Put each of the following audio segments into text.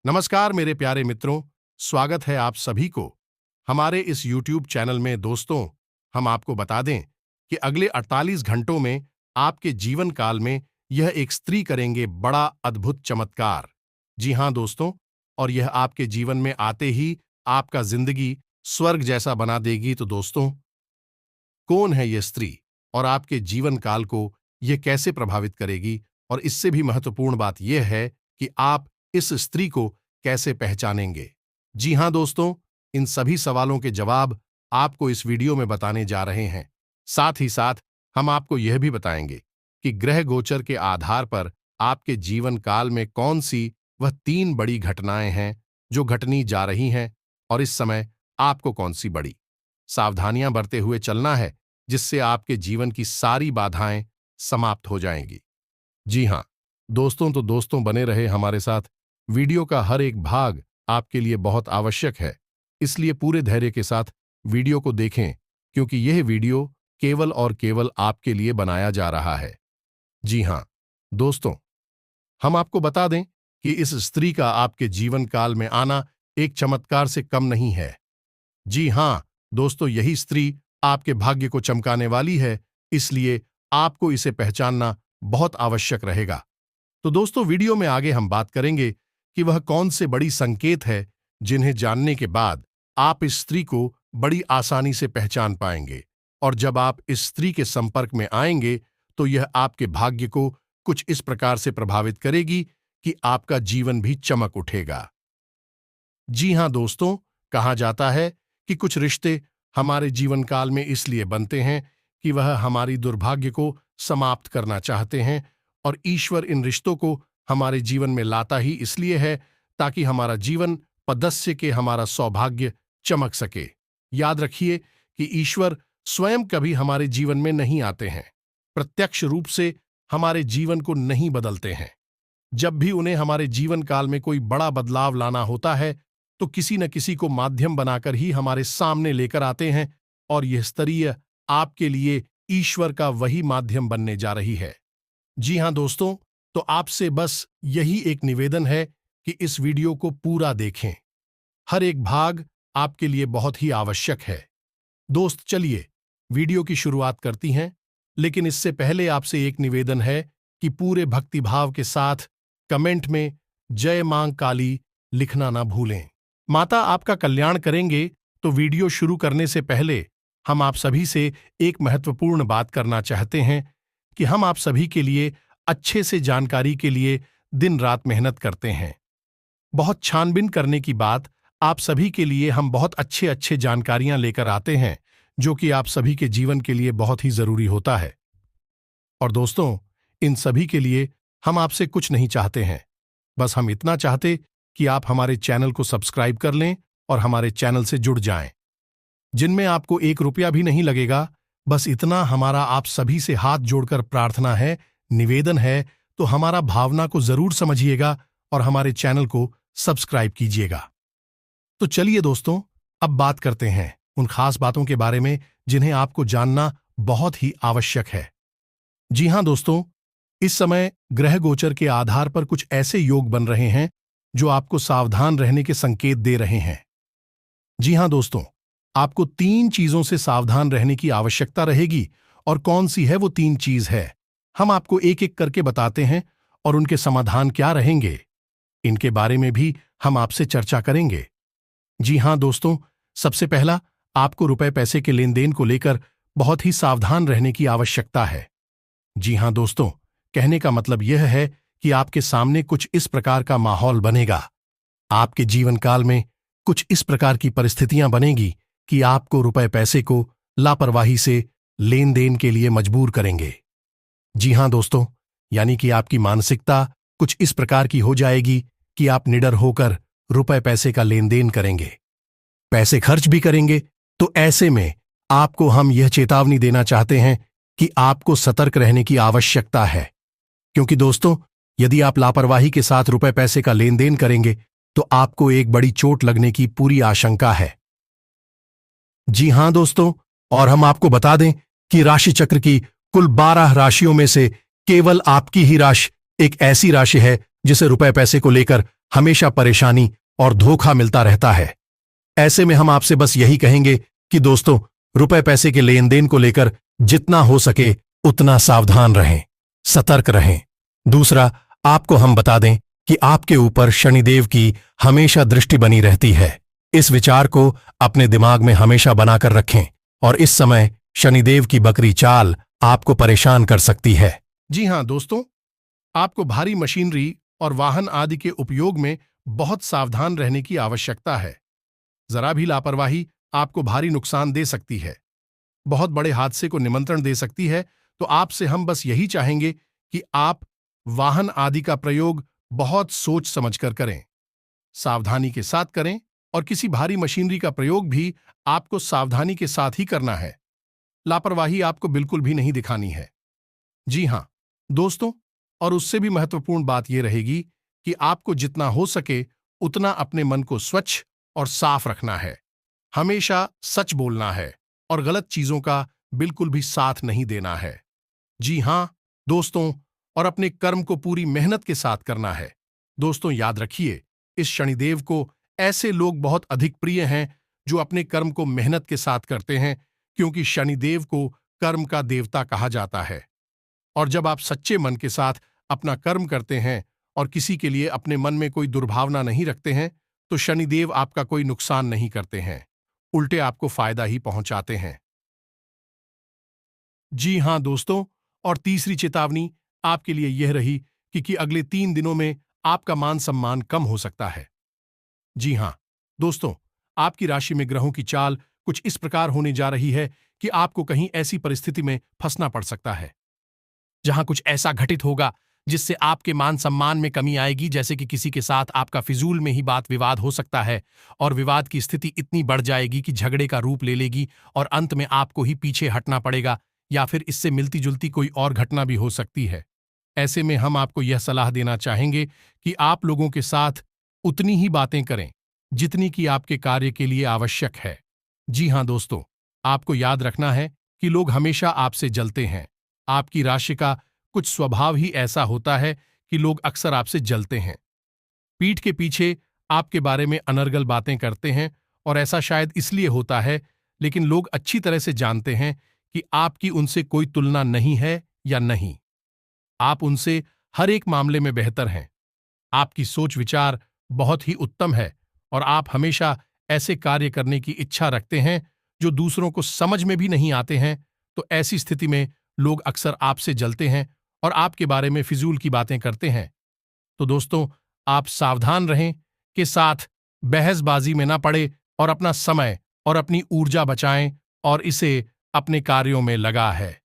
नमस्कार मेरे प्यारे मित्रों, स्वागत है आप सभी को हमारे इस YouTube चैनल में। दोस्तों, हम आपको बता दें कि अगले 48 घंटों में आपके जीवन काल में यह एक स्त्री करेंगे बड़ा अद्भुत चमत्कार। जी हां दोस्तों, और यह आपके जीवन में आते ही आपका जिंदगी स्वर्ग जैसा बना देगी। तो दोस्तों, कौन है यह स्त्री और आपके जीवन काल को यह कैसे प्रभावित करेगी? और इससे भी महत्वपूर्ण बात यह है कि आप इस स्त्री को कैसे पहचानेंगे। जी हां दोस्तों, इन सभी सवालों के जवाब आपको इस वीडियो में बताने जा रहे हैं। साथ ही साथ हम आपको यह भी बताएंगे कि ग्रह गोचर के आधार पर आपके जीवन काल में कौन सी वह 3 बड़ी घटनाएं हैं जो घटनी जा रही हैं, और इस समय आपको कौन सी बड़ी सावधानियां बरते हुए चलना है, जिससे आपके जीवन की सारी बाधाएं समाप्त हो जाएंगी। जी हां दोस्तों, तो दोस्तों बने रहे हमारे साथ। वीडियो का हर एक भाग आपके लिए बहुत आवश्यक है, इसलिए पूरे धैर्य के साथ वीडियो को देखें, क्योंकि यह वीडियो केवल और केवल आपके लिए बनाया जा रहा है। जी हां दोस्तों, हम आपको बता दें कि इस स्त्री का आपके जीवन काल में आना एक चमत्कार से कम नहीं है। जी हां दोस्तों, यही स्त्री आपके भाग्य को चमकाने वाली है, इसलिए आपको इसे पहचानना बहुत आवश्यक रहेगा। तो दोस्तों, वीडियो में आगे हम बात करेंगे कि वह कौन से बड़ी संकेत है जिन्हें जानने के बाद आप इस स्त्री को बड़ी आसानी से पहचान पाएंगे, और जब आप इस स्त्री के संपर्क में आएंगे तो यह आपके भाग्य को कुछ इस प्रकार से प्रभावित करेगी कि आपका जीवन भी चमक उठेगा। जी हां दोस्तों, कहा जाता है कि कुछ रिश्ते हमारे जीवन काल में इसलिए बनते हैं कि वह हमारी दुर्भाग्य को समाप्त करना चाहते हैं, और ईश्वर इन रिश्तों को हमारे जीवन में लाता ही इसलिए है ताकि हमारा जीवन पदस्य के हमारा सौभाग्य चमक सके। याद रखिए कि ईश्वर स्वयं कभी हमारे जीवन में नहीं आते हैं, प्रत्यक्ष रूप से हमारे जीवन को नहीं बदलते हैं। जब भी उन्हें हमारे जीवन काल में कोई बड़ा बदलाव लाना होता है तो किसी न किसी को माध्यम बनाकर ही हमारे सामने लेकर आते हैं, और यह स्तरीय आपके लिए ईश्वर का वही माध्यम बनने जा रही है। जी हां दोस्तों, तो आपसे बस यही एक निवेदन है कि इस वीडियो को पूरा देखें। हर एक भाग आपके लिए बहुत ही आवश्यक है। दोस्त, चलिए वीडियो की शुरुआत करती हैं, लेकिन इससे पहले आपसे एक निवेदन है कि पूरे भक्तिभाव के साथ कमेंट में जय मां काली लिखना ना भूलें। माता आपका कल्याण करेंगे। तो वीडियो शुरू करने से पहले हम आप सभी से एक महत्वपूर्ण बात करना चाहते हैं कि हम आप सभी के लिए अच्छे से जानकारी के लिए दिन रात मेहनत करते हैं। बहुत छानबीन करने की बात, आप सभी के लिए हम बहुत अच्छे जानकारियां लेकर आते हैं, जो कि आप सभी के जीवन के लिए बहुत ही जरूरी होता है। और दोस्तों, इन सभी के लिए हम आपसे कुछ नहीं चाहते हैं, बस हम इतना चाहते कि आप हमारे चैनल को सब्सक्राइब कर लें और हमारे चैनल से जुड़ जाएं, जिनमें आपको 1 रुपया भी नहीं लगेगा। बस इतना हमारा आप सभी से हाथ जोड़कर प्रार्थना है, निवेदन है। तो हमारा भावना को जरूर समझिएगा और हमारे चैनल को सब्सक्राइब कीजिएगा। तो चलिए दोस्तों, अब बात करते हैं उन खास बातों के बारे में जिन्हें आपको जानना बहुत ही आवश्यक है। जी हां दोस्तों, इस समय ग्रह गोचर के आधार पर कुछ ऐसे योग बन रहे हैं जो आपको सावधान रहने के संकेत दे रहे हैं। जी हां दोस्तों, आपको 3 चीजों से सावधान रहने की आवश्यकता रहेगी, और कौन सी है वो 3 चीज है, हम आपको एक एक करके बताते हैं, और उनके समाधान क्या रहेंगे, इनके बारे में भी हम आपसे चर्चा करेंगे। जी हां दोस्तों, सबसे पहला, आपको रुपए पैसे के लेन देन को लेकर बहुत ही सावधान रहने की आवश्यकता है। जी हां दोस्तों, कहने का मतलब यह है कि आपके सामने कुछ इस प्रकार का माहौल बनेगा, आपके जीवन काल में कुछ इस प्रकार की परिस्थितियां बनेगी कि आपको रुपए पैसे को लापरवाही से लेन देन के लिए मजबूर करेंगे। जी हां दोस्तों, यानी कि आपकी मानसिकता कुछ इस प्रकार की हो जाएगी कि आप निडर होकर रुपए पैसे का लेन देन करेंगे, पैसे खर्च भी करेंगे। तो ऐसे में आपको हम यह चेतावनी देना चाहते हैं कि आपको सतर्क रहने की आवश्यकता है, क्योंकि दोस्तों, यदि आप लापरवाही के साथ रुपए पैसे का लेन देन करेंगे तो आपको एक बड़ी चोट लगने की पूरी आशंका है। जी हां दोस्तों, और हम आपको बता दें कि राशि चक्र की कुल 12 राशियों में से केवल आपकी ही राशि एक ऐसी राशि है जिसे रुपए पैसे को लेकर हमेशा परेशानी और धोखा मिलता रहता है। ऐसे में हम आपसे बस यही कहेंगे कि दोस्तों, रुपए पैसे के लेन देन को लेकर जितना हो सके उतना सावधान रहें, सतर्क रहें। दूसरा, आपको हम बता दें कि आपके ऊपर शनिदेव की हमेशा दृष्टि बनी रहती है। इस विचार को अपने दिमाग में हमेशा बनाकर रखें और इस समय शनिदेव की बकरी चाल आपको परेशान कर सकती है। जी हां दोस्तों, आपको भारी मशीनरी और वाहन आदि के उपयोग में बहुत सावधान रहने की आवश्यकता है। जरा भी लापरवाही आपको भारी नुकसान दे सकती है, बहुत बड़े हादसे को निमंत्रण दे सकती है। तो आपसे हम बस यही चाहेंगे कि आप वाहन आदि का प्रयोग बहुत सोच समझकर करें, सावधानी के साथ करें और किसी भारी मशीनरी का प्रयोग भी आपको सावधानी के साथ ही करना है। लापरवाही आपको बिल्कुल भी नहीं दिखानी है। जी हां दोस्तों, और उससे भी महत्वपूर्ण बात यह रहेगी कि आपको जितना हो सके उतना अपने मन को स्वच्छ और साफ रखना है। हमेशा सच बोलना है और गलत चीजों का बिल्कुल भी साथ नहीं देना है। जी हां दोस्तों, और अपने कर्म को पूरी मेहनत के साथ करना है। दोस्तों याद रखिए, इस शनिदेव को ऐसे लोग बहुत अधिक प्रिय हैं जो अपने कर्म को मेहनत के साथ करते हैं, क्योंकि शनिदेव को कर्म का देवता कहा जाता है। और जब आप सच्चे मन के साथ अपना कर्म करते हैं और किसी के लिए अपने मन में कोई दुर्भावना नहीं रखते हैं, तो शनिदेव आपका कोई नुकसान नहीं करते हैं, उल्टे आपको फायदा ही पहुंचाते हैं। जी हां दोस्तों, और तीसरी चेतावनी आपके लिए यह रही कि अगले 3 दिनों में आपका मान सम्मान कम हो सकता है। जी हां दोस्तों, आपकी राशि में ग्रहों की चाल कुछ इस प्रकार होने जा रही है कि आपको कहीं ऐसी परिस्थिति में फंसना पड़ सकता है जहां कुछ ऐसा घटित होगा जिससे आपके मान सम्मान में कमी आएगी, जैसे कि किसी के साथ आपका फिजूल में ही बात विवाद हो सकता है और विवाद की स्थिति इतनी बढ़ जाएगी कि झगड़े का रूप ले लेगी और अंत में आपको ही पीछे हटना पड़ेगा, या फिर इससे मिलती जुलती कोई और घटना भी हो सकती है। ऐसे में हम आपको यह सलाह देना चाहेंगे कि आप लोगों के साथ उतनी ही बातें करें जितनी कि आपके कार्य के लिए आवश्यक है। जी हां दोस्तों, आपको याद रखना है कि लोग हमेशा आपसे जलते हैं। आपकी राशि का कुछ स्वभाव ही ऐसा होता है कि लोग अक्सर आपसे जलते हैं, पीठ के पीछे आपके बारे में अनर्गल बातें करते हैं, और ऐसा शायद इसलिए होता है, लेकिन लोग अच्छी तरह से जानते हैं कि आपकी उनसे कोई तुलना नहीं है या नहीं। आप उनसे हर एक मामले में बेहतर हैं। आपकी सोच विचार बहुत ही उत्तम है और आप हमेशा ऐसे कार्य करने की इच्छा रखते हैं जो दूसरों को समझ में भी नहीं आते हैं। तो ऐसी स्थिति में लोग अक्सर आपसे जलते हैं और आपके बारे में फिजूल की बातें करते हैं। तो दोस्तों, आप सावधान रहें के साथ बहसबाजी में ना पड़े और अपना समय और अपनी ऊर्जा बचाएं और इसे अपने कार्यों में लगा है।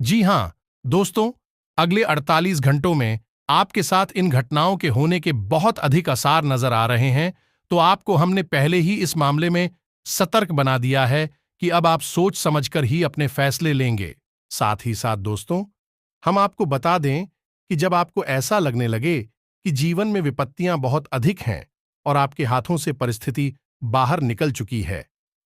जी हां दोस्तों, अगले 48 घंटों में आपके साथ इन घटनाओं के होने के बहुत अधिक आसार नजर आ रहे हैं। तो आपको हमने पहले ही इस मामले में सतर्क बना दिया है कि अब आप सोच समझकर ही अपने फैसले लेंगे। साथ ही साथ दोस्तों, हम आपको बता दें कि जब आपको ऐसा लगने लगे कि जीवन में विपत्तियां बहुत अधिक हैं और आपके हाथों से परिस्थिति बाहर निकल चुकी है,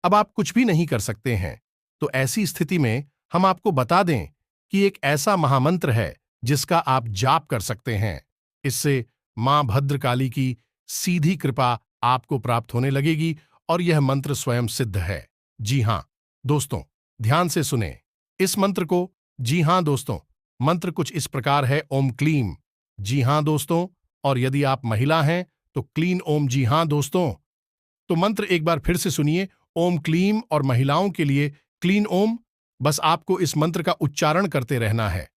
अब आप कुछ भी नहीं कर सकते हैं, तो ऐसी स्थिति में हम आपको बता दें कि एक ऐसा महामंत्र है जिसका आप जाप कर सकते हैं। इससे मां भद्रकाली की सीधी कृपा आपको प्राप्त होने लगेगी और यह मंत्र स्वयं सिद्ध है। जी हां दोस्तों, ध्यान से सुने इस मंत्र को। जी हां दोस्तों, मंत्र कुछ इस प्रकार है, ओम क्लीम। जी हां दोस्तों, और यदि आप महिला हैं तो क्लीन ओम। जी हां दोस्तों, तो मंत्र एक बार फिर से सुनिए, ओम क्लीम, और महिलाओं के लिए क्लीन ओम। बस आपको इस मंत्र का उच्चारण करते रहना है,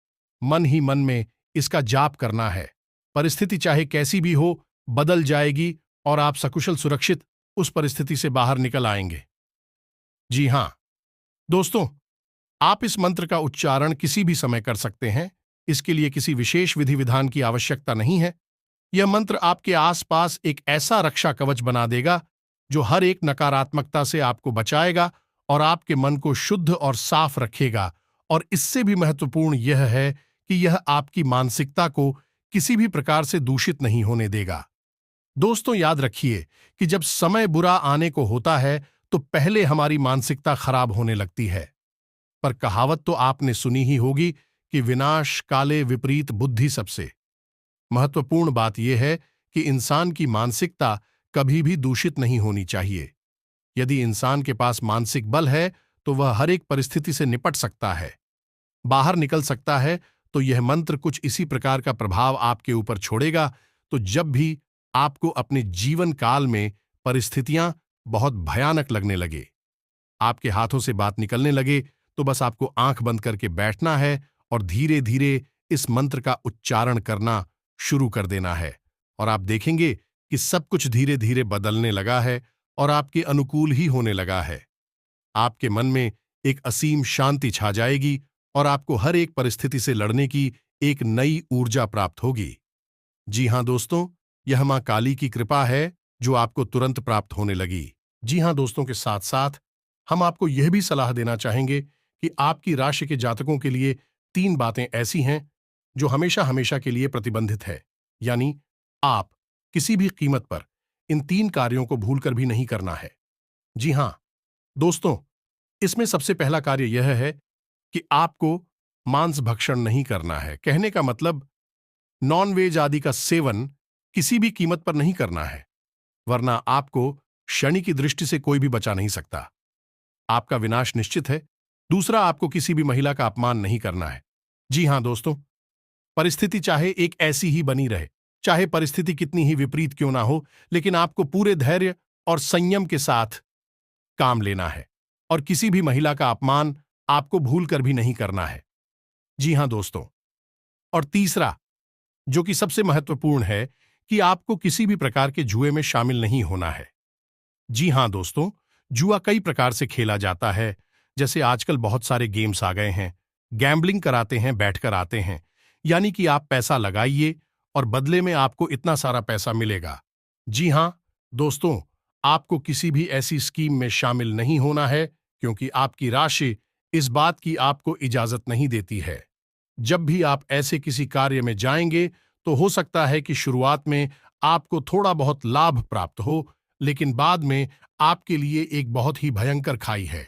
मन ही मन में इसका जाप करना है। परिस्थिति चाहे कैसी भी हो, बदल जाएगी और आप सकुशल सुरक्षित उस परिस्थिति से बाहर निकल आएंगे। जी हां दोस्तों, आप इस मंत्र का उच्चारण किसी भी समय कर सकते हैं। इसके लिए किसी विशेष विधि विधान की आवश्यकता नहीं है। यह मंत्र आपके आसपास एक ऐसा रक्षा कवच बना देगा जो हर एक नकारात्मकता से आपको बचाएगा और आपके मन को शुद्ध और साफ रखेगा। और इससे भी महत्वपूर्ण यह है कि यह आपकी मानसिकता को किसी भी प्रकार से दूषित नहीं होने देगा। दोस्तों याद रखिए कि जब समय बुरा आने को होता है तो पहले हमारी मानसिकता खराब होने लगती है। पर कहावत तो आपने सुनी ही होगी कि विनाश काले विपरीत बुद्धि सबसे। महत्वपूर्ण बात यह है कि इंसान की मानसिकता कभी भी दूषित नहीं होनी चाहिए। यदि इंसान के पास मानसिक बल है तो वह हर एक परिस्थिति से निपट सकता है, बाहर निकल सकता है। तो यह मंत्र कुछ इसी प्रकार का प्रभाव आपके ऊपर छोड़ेगा। तो जब भी आपको अपने जीवन काल में परिस्थितियां बहुत भयानक लगने लगे, आपके हाथों से बात निकलने लगे, तो बस आपको आंख बंद करके बैठना है और धीरे धीरे इस मंत्र का उच्चारण करना शुरू कर देना है। और आप देखेंगे कि सब कुछ धीरे धीरे बदलने लगा है और आपके अनुकूल ही होने लगा है। आपके मन में एक असीम शांति छा जाएगी और आपको हर एक परिस्थिति से लड़ने की एक नई ऊर्जा प्राप्त होगी। जी हां दोस्तों, यह मां काली की कृपा है जो आपको तुरंत प्राप्त होने लगी। जी हां दोस्तों, के साथ साथ हम आपको यह भी सलाह देना चाहेंगे कि आपकी राशि के जातकों के लिए 3 बातें ऐसी हैं जो हमेशा हमेशा के लिए प्रतिबंधित है। यानी आप किसी भी कीमत पर इन 3 कार्यों को भूलकर भी नहीं करना है। जी हां दोस्तों, इसमें सबसे पहला कार्य यह है कि आपको मांस भक्षण नहीं करना है। कहने का मतलब नॉन वेज आदि का सेवन किसी भी कीमत पर नहीं करना है, वरना आपको शनि की दृष्टि से कोई भी बचा नहीं सकता। आपका विनाश निश्चित है। दूसरा, आपको किसी भी महिला का अपमान नहीं करना है। जी हां दोस्तों, परिस्थिति चाहे एक ऐसी ही बनी रहे, चाहे परिस्थिति कितनी ही विपरीत क्यों ना हो, लेकिन आपको पूरे धैर्य और संयम के साथ काम लेना है और किसी भी महिला का अपमान आपको भूल कर भी नहीं करना है। जी हां दोस्तों, और तीसरा, जो कि सबसे महत्वपूर्ण है, कि आपको किसी भी प्रकार के जुए में शामिल नहीं होना है। जी हां दोस्तों, जुआ कई प्रकार से खेला जाता है। जैसे आजकल बहुत सारे गेम्स आ गए हैं, गैम्बलिंग कराते हैं, बैठकर आते हैं। यानी कि आप पैसा लगाइए और बदले में आपको इतना सारा पैसा मिलेगा। जी हां दोस्तों, आपको किसी भी ऐसी स्कीम में शामिल नहीं होना है, क्योंकि आपकी राशि इस बात की आपको इजाजत नहीं देती है। जब भी आप ऐसे किसी कार्य में जाएंगे, तो हो सकता है कि शुरुआत में आपको थोड़ा बहुत लाभ प्राप्त हो, लेकिन बाद में आपके लिए एक बहुत ही भयंकर खाई है।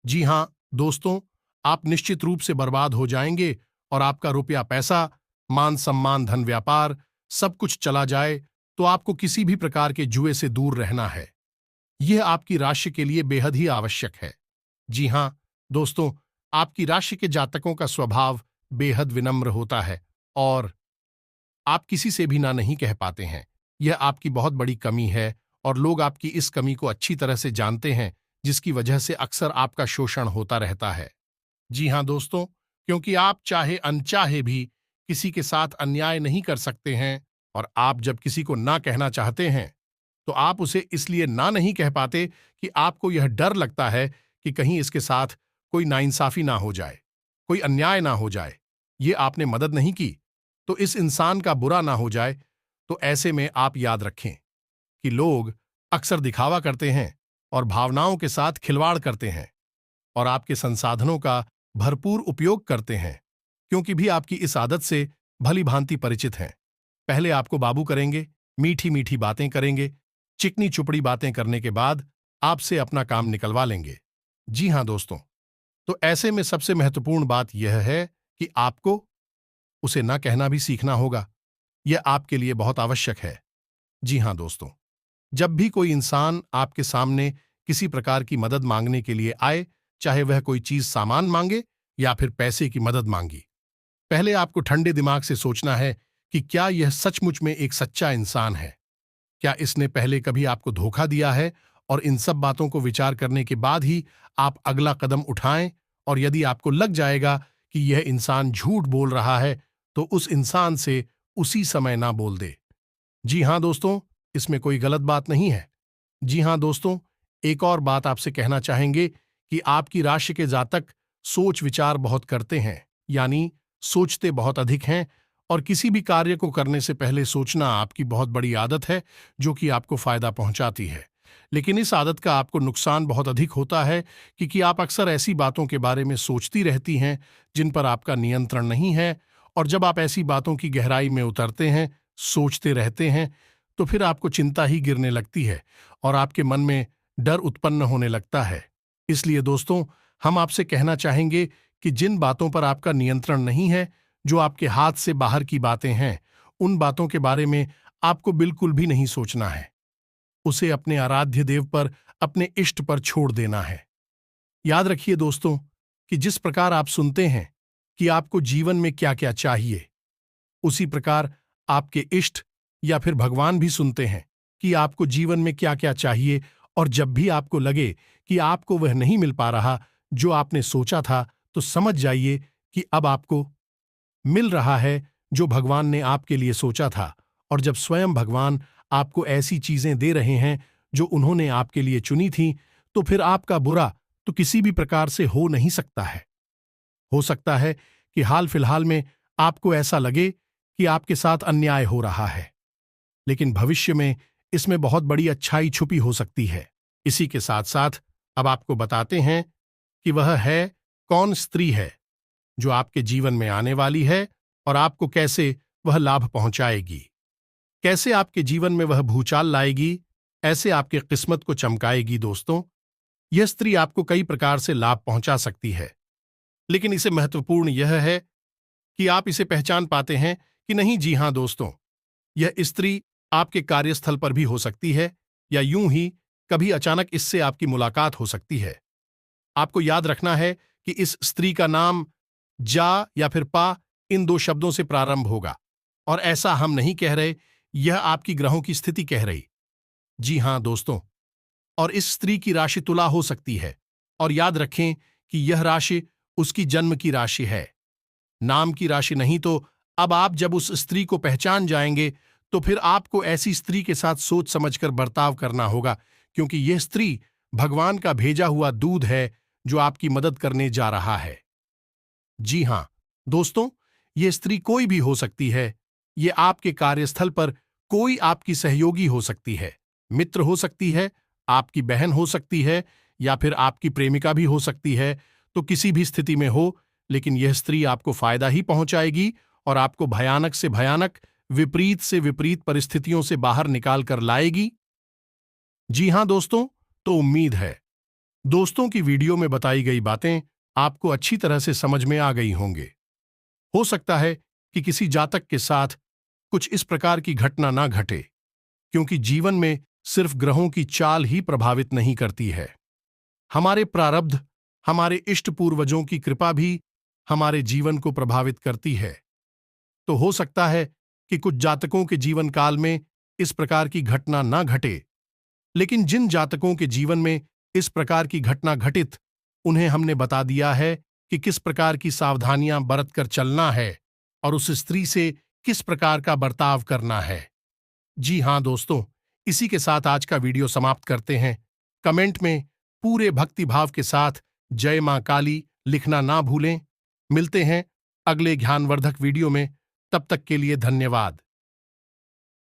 जी हां दोस्तों, आप निश्चित रूप से बर्बाद हो जाएंगे और आपका रुपया पैसा, मान सम्मान, धन व्यापार सब कुछ चला जाए। तो आपको किसी भी प्रकार के जुए से दूर रहना है। यह आपकी राशि के लिए बेहद ही आवश्यक है। जी हां दोस्तों, आपकी राशि के जातकों का स्वभाव बेहद विनम्र होता है और आप किसी से भी ना नहीं कह पाते हैं। यह आपकी बहुत बड़ी कमी है और लोग आपकी इस कमी को अच्छी तरह से जानते हैं, जिसकी वजह से अक्सर आपका शोषण होता रहता है। जी हां दोस्तों, क्योंकि आप चाहे अनचाहे भी किसी के साथ अन्याय नहीं कर सकते हैं और आप जब किसी को ना कहना चाहते हैं, तो आप उसे इसलिए ना नहीं कह पाते कि आपको यह डर लगता है कि कहीं इसके साथ कोई नाइंसाफी ना हो जाए, कोई अन्याय ना हो जाए, ये आपने मदद नहीं की तो इस इंसान का बुरा ना हो जाए। तो ऐसे में आप याद रखें कि लोग अक्सर दिखावा करते हैं और भावनाओं के साथ खिलवाड़ करते हैं और आपके संसाधनों का भरपूर उपयोग करते हैं, क्योंकि भी आपकी इस आदत से भली भांति परिचित हैं। पहले आपको बाबू करेंगे, मीठी मीठी बातें करेंगे, चिकनी चुपड़ी बातें करने के बाद आपसे अपना काम निकलवा लेंगे। जी हां दोस्तों, तो ऐसे में सबसे महत्वपूर्ण बात यह है कि आपको उसे ना कहना भी सीखना होगा। यह आपके लिए बहुत आवश्यक है। जी हां दोस्तों, जब भी कोई इंसान आपके सामने किसी प्रकार की मदद मांगने के लिए आए, चाहे वह कोई चीज सामान मांगे या फिर पैसे की मदद मांगी, पहले आपको ठंडे दिमाग से सोचना है कि क्या यह सचमुच में एक सच्चा इंसान है, क्या इसने पहले कभी आपको धोखा दिया है। और इन सब बातों को विचार करने के बाद ही आप अगला कदम उठाएं। और यदि आपको लग जाएगा कि यह इंसान झूठ बोल रहा है, तो उस इंसान से उसी समय ना बोल दे। जी हां दोस्तों, इसमें कोई गलत बात नहीं है। जी हां दोस्तों, एक और बात आपसे कहना चाहेंगे कि आपकी राशि के जातक सोच विचार बहुत करते हैं, यानी सोचते बहुत अधिक हैं और किसी भी कार्य को करने से पहले सोचना आपकी बहुत बड़ी आदत है, जो कि आपको फायदा पहुंचाती है। लेकिन इस आदत का आपको नुकसान बहुत अधिक होता है, क्योंकि आप अक्सर ऐसी बातों के बारे में सोचती रहती हैं जिन पर आपका नियंत्रण नहीं है। और जब आप ऐसी बातों की गहराई में उतरते हैं, सोचते रहते हैं, तो फिर आपको चिंता ही गिरने लगती है और आपके मन में डर उत्पन्न होने लगता है। इसलिए दोस्तों, हम आपसे कहना चाहेंगे कि जिन बातों पर आपका नियंत्रण नहीं है, जो आपके हाथ से बाहर की बातें हैं, उन बातों के बारे में आपको बिल्कुल भी नहीं सोचना है। उसे अपने आराध्य देव पर, अपने इष्ट पर छोड़ देना है। याद रखिए दोस्तों कि जिस प्रकार आप सुनते हैं कि आपको जीवन में क्या क्या चाहिए, उसी प्रकार आपके इष्ट या फिर भगवान भी सुनते हैं कि आपको जीवन में क्या क्या चाहिए। और जब भी आपको लगे कि आपको वह नहीं मिल पा रहा जो आपने सोचा था, तो समझ जाइए कि अब आपको मिल रहा है जो भगवान ने आपके लिए सोचा था। और जब स्वयं भगवान आपको ऐसी चीजें दे रहे हैं जो उन्होंने आपके लिए चुनी थी, तो फिर आपका बुरा तो किसी भी प्रकार से हो नहीं सकता है। हो सकता है कि हाल फिलहाल में आपको ऐसा लगे कि आपके साथ अन्याय हो रहा है, लेकिन भविष्य में इसमें बहुत बड़ी अच्छाई छुपी हो सकती है। इसी के साथ साथ अब आपको बताते हैं कि वह है कौन स्त्री है जो आपके जीवन में आने वाली है और आपको कैसे वह लाभ पहुंचाएगी, कैसे आपके जीवन में वह भूचाल लाएगी, ऐसे आपके किस्मत को चमकाएगी। दोस्तों, यह स्त्री आपको कई प्रकार से लाभ पहुंचा सकती है, लेकिन इसे महत्वपूर्ण यह है कि आप इसे पहचान पाते हैं कि नहीं। जी हां दोस्तों, यह स्त्री आपके कार्यस्थल पर भी हो सकती है, या यूं ही कभी अचानक इससे आपकी मुलाकात हो सकती है। आपको याद रखना है कि इस स्त्री का नाम जा या फिर पा, इन दो शब्दों से प्रारंभ होगा। और ऐसा हम नहीं कह रहे, यह आपकी ग्रहों की स्थिति कह रही। जी हां दोस्तों, और इस स्त्री की राशि तुला हो सकती है। और याद रखें कि यह राशि उसकी जन्म की राशि है, नाम की राशि नहीं। तो अब आप जब उस स्त्री को पहचान जाएंगे, तो फिर आपको ऐसी स्त्री के साथ सोच समझकर बर्ताव करना होगा, क्योंकि यह स्त्री भगवान का भेजा हुआ दूध है जो आपकी मदद करने जा रहा है। जी हां दोस्तों, यह स्त्री कोई भी हो सकती है। ये आपके कार्यस्थल पर कोई आपकी सहयोगी हो सकती है, मित्र हो सकती है, आपकी बहन हो सकती है, या फिर आपकी प्रेमिका भी हो सकती है। तो किसी भी स्थिति में हो, लेकिन यह स्त्री आपको फायदा ही पहुंचाएगी और आपको भयानक से भयानक, विपरीत से विपरीत परिस्थितियों से बाहर निकाल कर लाएगी। जी हां दोस्तों, तो उम्मीद है दोस्तों की वीडियो में बताई गई बातें आपको अच्छी तरह से समझ में आ गई होंगे। हो सकता है कि किसी जातक के साथ कुछ इस प्रकार की घटना ना घटे, क्योंकि जीवन में सिर्फ ग्रहों की चाल ही प्रभावित नहीं करती है। हमारे प्रारब्ध, हमारे इष्ट पूर्वजों की कृपा भी हमारे जीवन को प्रभावित करती है। तो हो सकता है कि कुछ जातकों के जीवन काल में इस प्रकार की घटना ना घटे, लेकिन जिन जातकों के जीवन में इस प्रकार की घटना घटित, उन्हें हमने बता दिया है कि किस प्रकार की सावधानियां बरत कर चलना है और उस स्त्री से किस प्रकार का बर्ताव करना है। जी हां दोस्तों, इसी के साथ आज का वीडियो समाप्त करते हैं। कमेंट में पूरे भक्तिभाव के साथ जय मां काली लिखना ना भूलें। मिलते हैं अगले ज्ञानवर्धक वीडियो में, तब तक के लिए धन्यवाद।